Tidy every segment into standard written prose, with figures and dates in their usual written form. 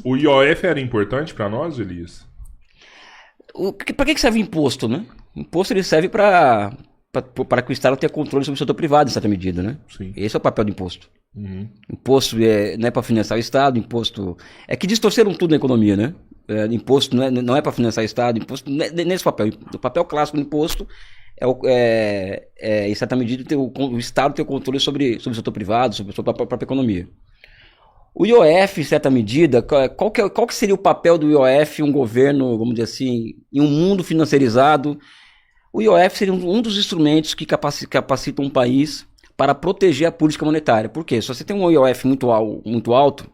O IOF era importante para nós, Elias? Para que serve imposto, né? Imposto ele serve para que o Estado tenha controle sobre o setor privado, em certa medida, né? Sim. Esse é o papel do imposto. Uhum. Imposto não é para financiar o Estado, imposto... É que distorceram tudo na economia, né? Imposto não é para financiar o Estado, imposto nesse papel. O papel clássico do imposto em certa medida, o Estado ter o controle sobre o setor privado, sobre a sua própria economia. O IOF, em certa medida, qual que seria o papel do IOF, um governo, vamos dizer assim, em um mundo financiarizado? O IOF seria um dos instrumentos que capacitam um país para proteger a política monetária. Por quê? Se você tem um IOF muito alto,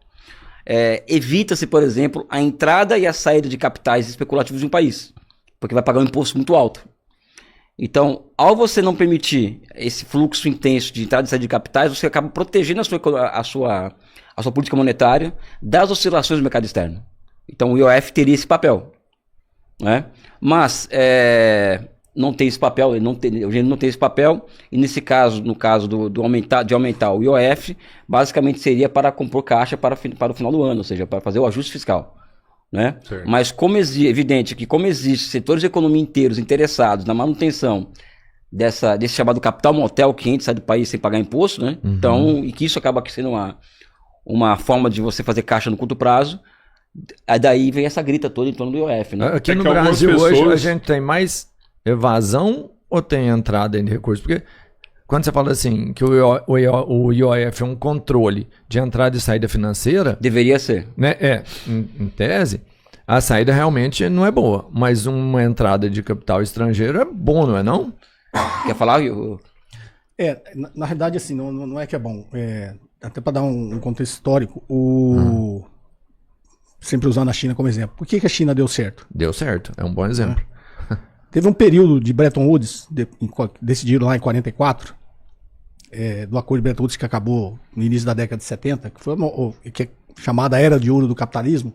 evita-se, por exemplo, a entrada e a saída de capitais especulativos de um país, porque vai pagar um imposto muito alto. Então, ao você não permitir esse fluxo intenso de entrada e saída de capitais, você acaba protegendo a sua política monetária das oscilações do mercado externo. Então, o IOF teria esse papel, né? Mas não tem esse papel, hoje ele não tem esse papel, e nesse caso, no caso de aumentar o IOF, basicamente seria para compor caixa para o final do ano, ou seja, para fazer o ajuste fiscal. Né? Mas evidente que como existem setores de economia inteiros interessados na manutenção desse chamado capital motel que entra e sai do país sem pagar imposto, né? Uhum. Então, e que isso acaba sendo uma forma de você fazer caixa no curto prazo, aí daí vem essa grita toda em torno do IOF, né? Aqui no Brasil hoje a gente tem mais evasão ou tem entrada em recursos? Porque quando você fala assim, que o IOF é um controle de entrada e saída financeira... Deveria ser. Né? Em tese, a saída realmente não é boa, mas uma entrada de capital estrangeiro é bom, não é não? Quer falar? Na realidade, assim, não é que é bom. Até para dar um contexto histórico, sempre usando a China como exemplo. Por que a China deu certo? Deu certo, é um bom exemplo. Teve um período de Bretton Woods, decidido lá em 44, do acordo de Bretton Woods que acabou no início da década de 70, que é chamada Era de Ouro do Capitalismo,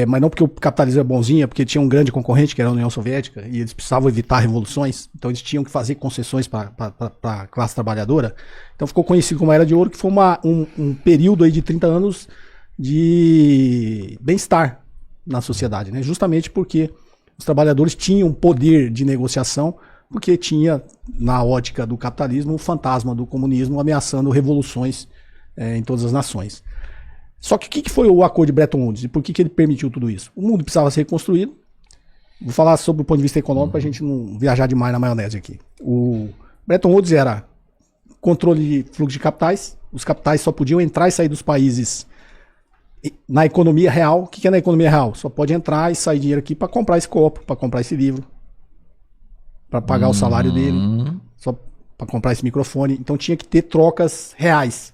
mas não porque o capitalismo é bonzinho, é porque tinha um grande concorrente, que era a União Soviética, e eles precisavam evitar revoluções, então eles tinham que fazer concessões para a classe trabalhadora. Então ficou conhecido como a Era de Ouro, que foi um período aí de 30 anos de bem-estar na sociedade, né? Justamente porque os trabalhadores tinham poder de negociação, porque tinha, na ótica do capitalismo, o fantasma do comunismo ameaçando revoluções em todas as nações. Só que o que foi o acordo de Bretton Woods e por que ele permitiu tudo isso? O mundo precisava ser reconstruído. Vou falar sobre o ponto de vista econômico para a gente não viajar demais na maionese aqui. O Bretton Woods era controle de fluxo de capitais. Os capitais só podiam entrar e sair dos países na economia real. O que é na economia real? Só pode entrar e sair dinheiro aqui para comprar esse copo, para comprar esse livro, para pagar o salário dele, só para comprar esse microfone. Então tinha que ter trocas reais,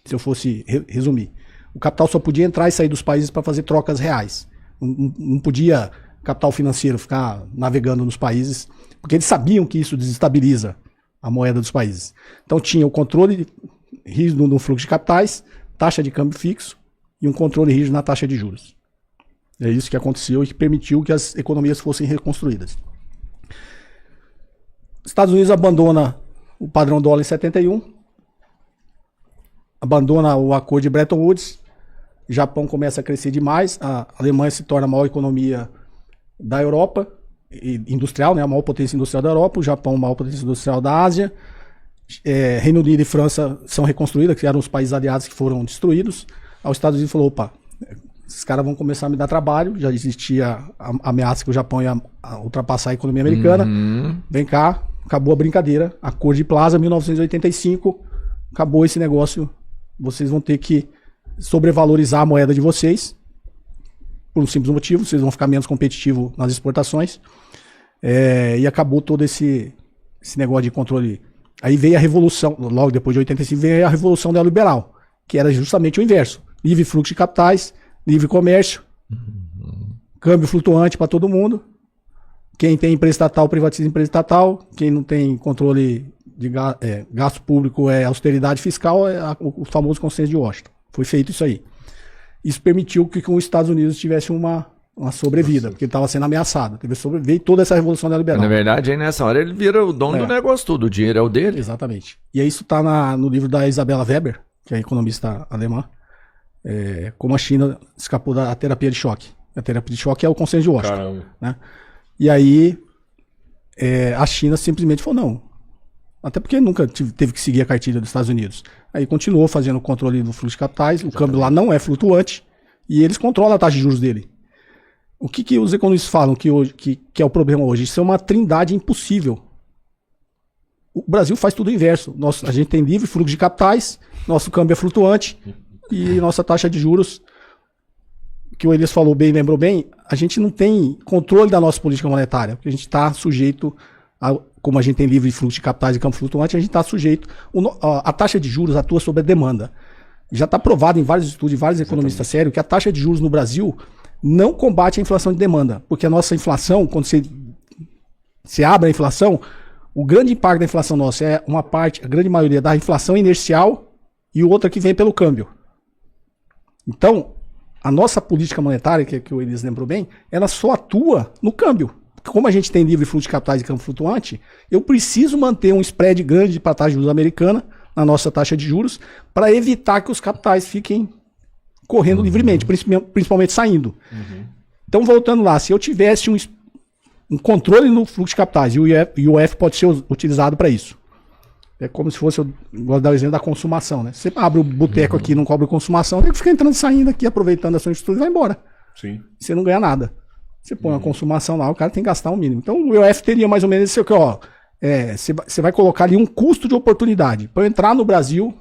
se eu fosse resumir. O capital só podia entrar e sair dos países para fazer trocas reais. Não podia capital financeiro ficar navegando nos países, porque eles sabiam que isso desestabiliza a moeda dos países. Então tinha o controle rígido no fluxo de capitais, taxa de câmbio fixo e um controle rígido na taxa de juros. É isso que aconteceu e que permitiu que as economias fossem reconstruídas. Estados Unidos abandona o padrão dólar em 71, abandona o acordo de Bretton Woods, o Japão começa a crescer demais, a Alemanha se torna a maior economia da Europa, industrial, né, a maior potência industrial da Europa, o Japão a maior potência industrial da Ásia, Reino Unido e França são reconstruídas, que eram os países aliados que foram destruídos. Aí os Estados Unidos falou, opa, esses caras vão começar a me dar trabalho, já existia a ameaça que o Japão ia ultrapassar a economia americana, vem cá, acabou a brincadeira, Acordo de Plaza, 1985, acabou esse negócio, vocês vão ter que sobrevalorizar a moeda de vocês, por um simples motivo, vocês vão ficar menos competitivos nas exportações, e acabou todo esse negócio de controle. Aí veio a revolução, logo depois de 85, veio a revolução neoliberal, que era justamente o inverso, livre fluxo de capitais, livre comércio, câmbio flutuante para todo mundo, quem tem empresa estatal privatiza empresa estatal, quem não tem controle de gasto público é austeridade fiscal, o famoso consenso de Washington. Foi feito isso aí. Isso permitiu que os Estados Unidos tivesse uma sobrevida, porque ele estava sendo ameaçado. Veio toda essa revolução neoliberal. Na verdade, aí nessa hora ele vira o dono do negócio tudo, o dinheiro é o dele. Exatamente. E aí isso está no livro da Isabella Weber, que é economista alemã. como a China escapou da terapia de choque. A terapia de choque é o consenso de Washington. Caramba. Né? E aí a China simplesmente falou não. Até porque nunca teve que seguir a cartilha dos Estados Unidos. Aí continuou fazendo o controle do fluxo de capitais, o câmbio lá não é flutuante e eles controlam a taxa de juros dele. O que os economistas falam que é o problema hoje? Isso é uma trindade impossível. O Brasil faz tudo o inverso. A gente tem livre fluxo de capitais, nosso câmbio é flutuante e nossa taxa de juros, que o Elias falou bem, lembrou bem, a gente não tem controle da nossa política monetária, porque a gente está sujeito, como a gente tem livre fluxo de capitais e câmbio flutuante, a gente está sujeito, a taxa de juros atua sobre a demanda. Já está provado em vários estudos, de vários economistas sérios, que a taxa de juros no Brasil não combate a inflação de demanda, porque a nossa inflação, quando você abre a inflação, o grande impacto da inflação nossa é uma parte, a grande maioria da inflação inercial e outra que vem pelo câmbio. Então, a nossa política monetária, que o Elias lembrou bem, ela só atua no câmbio. Como a gente tem livre fluxo de capitais e câmbio flutuante, eu preciso manter um spread grande para a taxa de juros americana, na nossa taxa de juros, para evitar que os capitais fiquem correndo livremente, principalmente saindo. Então, voltando lá, se eu tivesse um controle no fluxo de capitais, e o IOF pode ser utilizado para isso. É como se fosse, eu vou dar o exemplo da consumação, né? Você abre o boteco aqui e não cobra consumação, tem que ficar entrando e saindo aqui, aproveitando a sua estrutura e vai embora. Sim. Você não ganha nada. Você põe a consumação lá, o cara tem que gastar o mínimo. Então o IOF teria mais ou menos isso aqui, ó. Você vai colocar ali um custo de oportunidade. Para eu entrar no Brasil,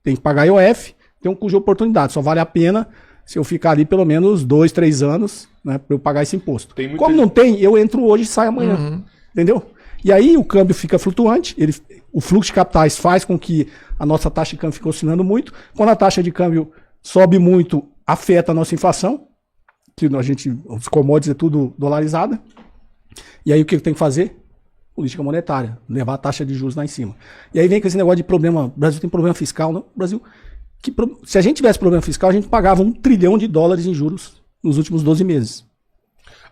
tem que pagar IOF, tem um custo de oportunidade. Só vale a pena se eu ficar ali pelo menos 2, 3 anos, né, para eu pagar esse imposto. Como não tem, eu entro hoje e saio amanhã. Entendeu? E aí o câmbio fica flutuante, o fluxo de capitais faz com que a nossa taxa de câmbio fique oscilando muito. Quando a taxa de câmbio sobe muito, afeta a nossa inflação, que os commodities é tudo dolarizada. E aí o que tem que fazer? Política monetária, levar a taxa de juros lá em cima. E aí vem com esse negócio de problema, o Brasil tem problema fiscal, não? O Brasil, se a gente tivesse problema fiscal, a gente pagava $1 trilhão em juros nos últimos 12 meses.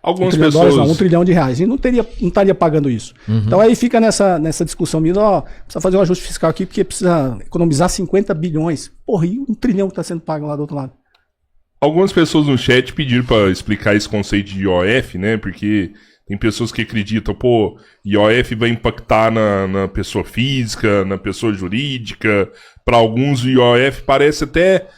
Algumas $1 trilhão pessoas... não, $1 trilhão. A gente não estaria pagando isso. Então aí fica nessa discussão minha, precisa fazer um ajuste fiscal aqui porque precisa economizar 50 bilhões. Porra, e $1 trilhão que está sendo pago lá do outro lado? Algumas pessoas no chat pediram para explicar esse conceito de IOF, né? Porque tem pessoas que acreditam, IOF vai impactar na pessoa física, na pessoa jurídica. Para alguns, o IOF parece até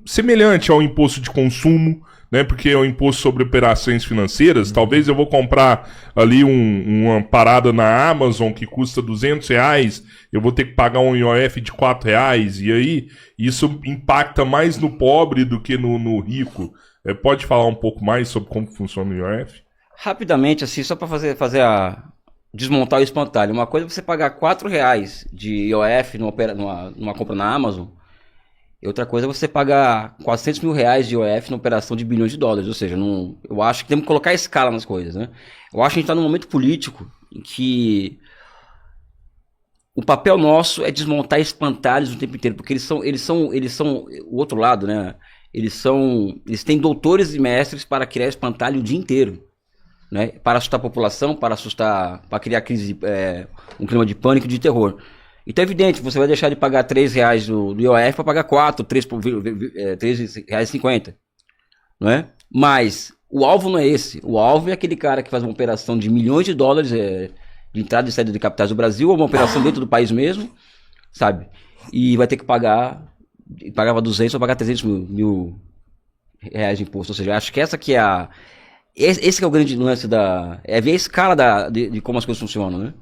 semelhante ao imposto de consumo, né? Porque é um imposto sobre operações financeiras. Talvez eu vou comprar ali uma parada na Amazon que custa R$200, eu vou ter que pagar um IOF de R$4, e aí isso impacta mais no pobre do que no rico. Pode falar um pouco mais sobre como funciona o IOF? Rapidamente, assim, só para desmontar o espantalho. Uma coisa é você pagar R$4 de IOF numa compra na Amazon. E outra coisa é você pagar R$400 mil de IOF na operação de bilhões de dólares. Ou seja, eu acho que temos que colocar escala nas coisas, né? Eu acho que a gente está num momento político em que o papel nosso é desmontar espantalhos o tempo inteiro, porque eles são o outro lado, né? Eles têm doutores e mestres para criar espantalho o dia inteiro, né? Para assustar a população, para criar crise, um clima de pânico e de terror. Então é evidente, você vai deixar de pagar R$3 do IOF para pagar R$3,50, não é? Mas o alvo não é esse. O alvo é aquele cara que faz uma operação de milhões de dólares de entrada e saída de capitais do Brasil, ou uma operação dentro do país mesmo, sabe? E vai ter que pagava 200 ou pagar 300 mil reais de imposto. Ou seja, acho que esse que é o grande lance é ver a escala de como as coisas funcionam, né?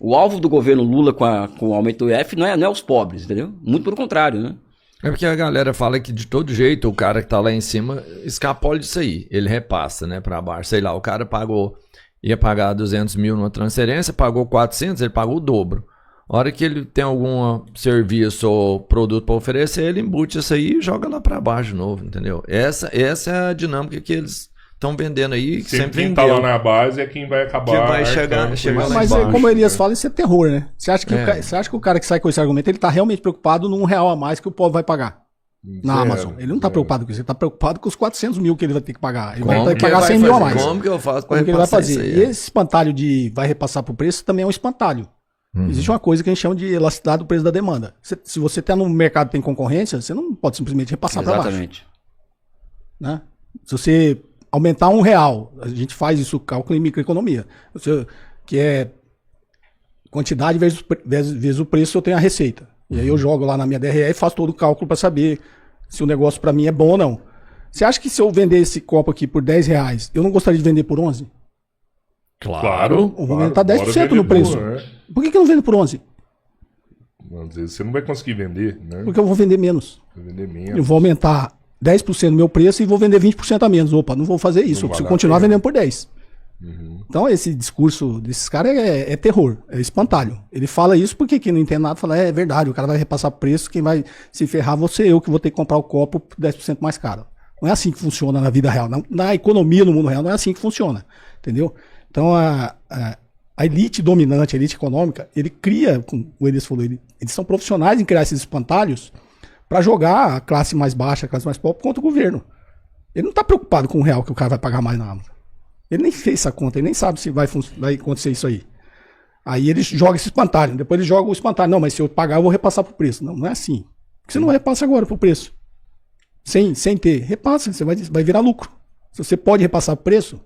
O alvo do governo Lula com o aumento do IOF não é os pobres, entendeu? Muito pelo contrário, né? É porque a galera fala que de todo jeito o cara que tá lá em cima escapola disso aí. Ele repassa, né, pra baixo. Sei lá, o cara ia pagar 200 mil numa transferência, pagou 400, ele pagou o dobro. A hora que ele tem algum serviço ou produto para oferecer, ele embute isso aí e joga lá para baixo de novo, entendeu? Essa é a dinâmica que eles estão vendendo aí. Sempre quem tá lá na base é quem vai acabar. Que vai chegar lá mas embaixo, como Elias fala, isso é terror, né? Você acha que o cara que sai com esse argumento, ele tá realmente preocupado num R$1 a mais que o povo vai pagar na Amazon? Ele não tá preocupado com isso, ele tá preocupado com os 400 mil que ele vai ter que pagar. Ele vai ter que pagar 100 mil a mais. Como que eu faço para repassar isso aí? E esse espantalho de vai repassar pro preço também é um espantalho. Existe uma coisa que a gente chama de elasticidade do preço da demanda. Se você está no mercado e tem concorrência, você não pode simplesmente repassar para baixo. Exatamente. Né? Se você aumentar R$1, a gente faz isso, cálculo em microeconomia, que é quantidade vezes o preço, eu tenho a receita. E aí eu jogo lá na minha DRE e faço todo o cálculo para saber se o negócio para mim é bom ou não. Você acha que se eu vender esse copo aqui por R$10, eu não gostaria de vender por 11? Claro. Eu vou aumentar 10% no preço. Né? Por que eu não vendo por 11? Às vezes você não vai conseguir vender, né? Porque eu vou vender menos. Vai vender menos. Eu vou aumentar 10% no meu preço e vou vender 20% a menos. Opa, não vou fazer isso. Eu preciso continuar vendendo por 10. Então esse discurso desses caras é terror, é espantalho. Ele fala isso porque quem não entende nada fala, é verdade, o cara vai repassar preço, quem vai se ferrar você, eu que vou ter que comprar o copo por 10% mais caro. Não é assim que funciona na vida real. Na economia, no mundo real, não é assim que funciona. Entendeu? Então a elite dominante, a elite econômica, ele cria, como o Elias falou, eles são profissionais em criar esses espantalhos para jogar a classe mais baixa, a classe mais pobre contra o governo. Ele não está preocupado com o real que o cara vai pagar mais na Amazon. Ele nem fez essa conta, ele nem sabe se vai acontecer isso aí. Aí ele joga esse espantalho, depois ele joga o espantalho. Não, mas se eu pagar, eu vou repassar pro preço. Não, não é assim. Por que você não repassa agora pro preço? Sem ter. Repassa, você vai virar lucro. Se você pode repassar pro preço,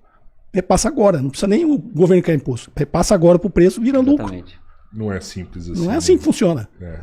repassa agora. Não precisa nem o governo criar imposto. Repassa agora pro preço, vira lucro. Exatamente. Não é simples assim. Não é assim que funciona. É.